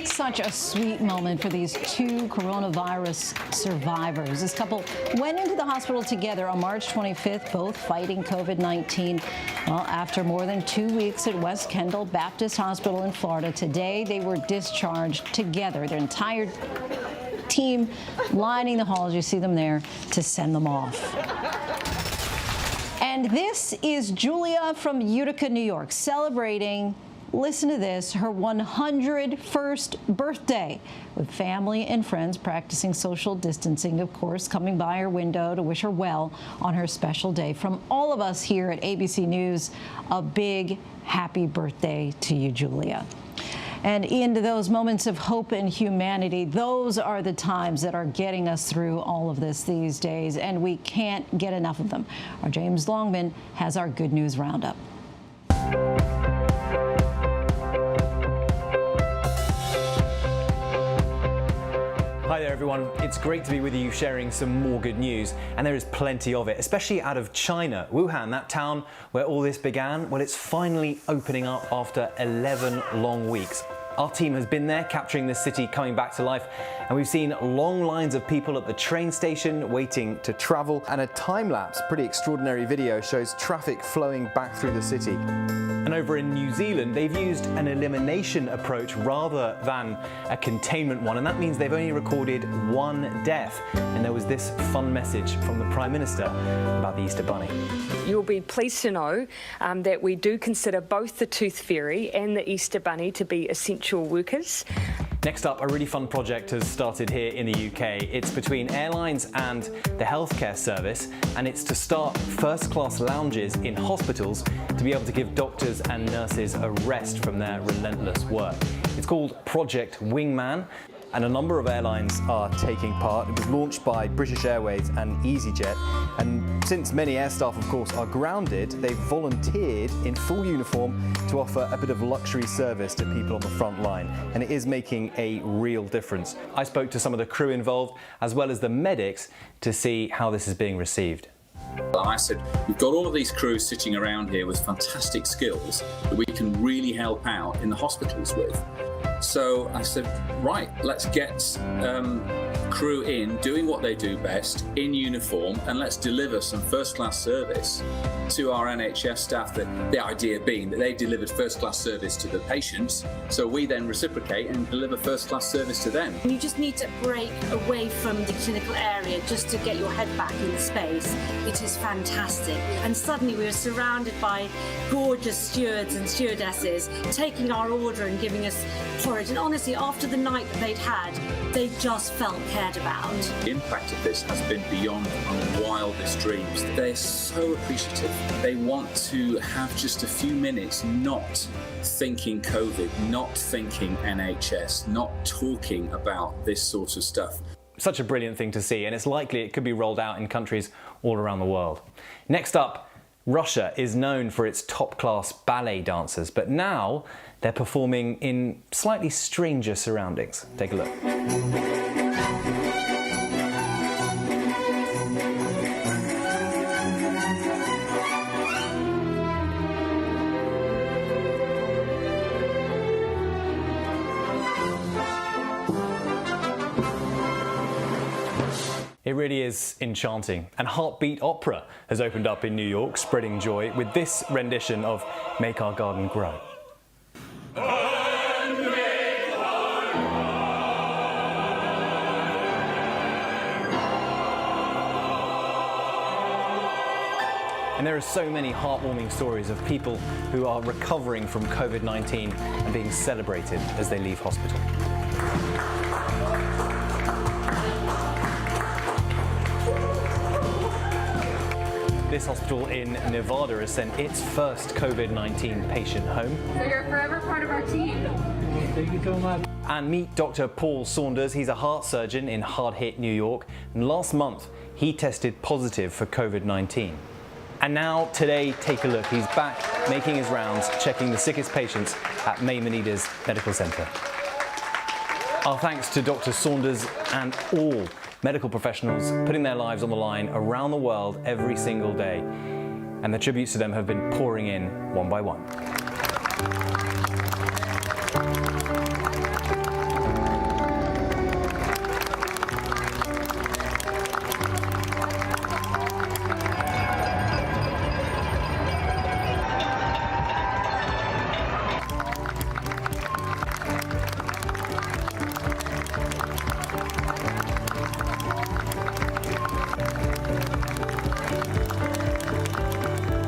Such a sweet moment for these two coronavirus survivors. This couple went into the hospital together on March 25th, both fighting COVID-19. Well, after more than 2 weeks at West Kendall Baptist Hospital in Florida, today they were discharged together. Their entire team lining the halls, you see them there, to send them off. And this is Julia from Utica, New York, celebrating Listen to this, her 101st birthday, with family and friends practicing social distancing, of course, coming by her window to wish her well on her special day. From all of us here at ABC News, a big happy birthday to you, Julia. And into those moments of hope and humanity, those are the times that are getting us through all of this these days, and we can't get enough of them. Our James Longman has our Good News Roundup. Hi there everyone, it's great to be with you sharing some more good news, and there is plenty of it, especially out of China. Wuhan, that town where all this began, well, it's finally opening up after 11 long weeks. Our team has been there capturing the city coming back to life, and we've seen long lines of people at the train station waiting to travel, and a time-lapse, pretty extraordinary video shows traffic flowing back through the city. And over in New Zealand, they've used an elimination approach rather than a containment one, and that means they've only recorded one death. And there was this fun message from the Prime Minister about the Easter Bunny. You'll be pleased to know that we do consider both the Tooth Fairy and the Easter Bunny to be essential workers. Next up, a really fun project has started here in the UK. It's between airlines and the healthcare service, and it's to start first-class lounges in hospitals to be able to give doctors and nurses a rest from their relentless work. It's called Project Wingman, and a number of airlines are taking part. It was launched by British Airways and EasyJet, and since many air staff, of course, are grounded, they've volunteered in full uniform to offer a bit of luxury service to people on the front line, and it is making a real difference. I spoke to some of the crew involved, as well as the medics, to see how this is being received. I said, we've got all of these crews sitting around here with fantastic skills that we can really help out in the hospitals with. So I said, right, let's get crew in, doing what they do best, in uniform, and let's deliver some first-class service to our NHS staff. That the idea being that they delivered first-class service to the patients, so we then reciprocate and deliver first-class service to them. You just need to break away from the clinical area just to get your head back in the space. It is fantastic. And suddenly we were surrounded by gorgeous stewards and stewardesses taking our order and giving us porridge. And honestly, after the night that they'd had, they just felt cared about. The impact of this has been beyond our wildest dreams. They're so appreciative. They want to have just a few minutes not thinking COVID, not thinking NHS, not talking about this sort of stuff. Such a brilliant thing to see, and it's likely it could be rolled out in countries all around the world. Next up, Russia is known for its top-class ballet dancers, but now they're performing in slightly stranger surroundings. Take a look. It really is enchanting, and Heartbeat Opera has opened up in New York, spreading joy with this rendition of Make Our Garden Grow. And there are so many heartwarming stories of people who are recovering from COVID-19 and being celebrated as they leave hospital. This hospital in Nevada has sent its first COVID-19 patient home. So you're forever part of our team. Thank you so much. And meet Dr. Paul Saunders. He's a heart surgeon in hard-hit New York. And last month, he tested positive for COVID-19. And now, today, take a look. He's back making his rounds, checking the sickest patients at Maimonides Medical Center. Our thanks to Dr. Saunders and all medical professionals putting their lives on the line around the world every single day. And the tributes to them have been pouring in one by one.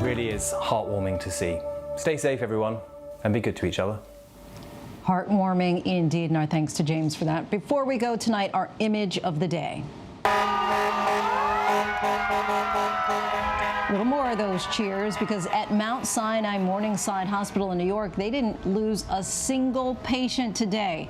Really is heartwarming to see. Stay safe, everyone, and be good to each other. Heartwarming indeed, and our thanks to James for that. Before we go tonight, our image of the day. A little more of those cheers, because at Mount Sinai Morningside Hospital in New York, they didn't lose a single patient today.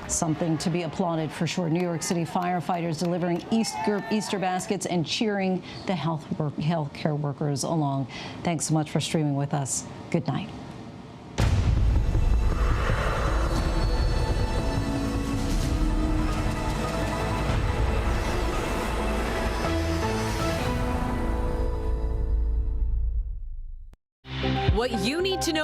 Something to be applauded for sure. New York City firefighters delivering Easter baskets and cheering the healthcare workers along. Thanks so much for streaming with us. Good night. What you need to know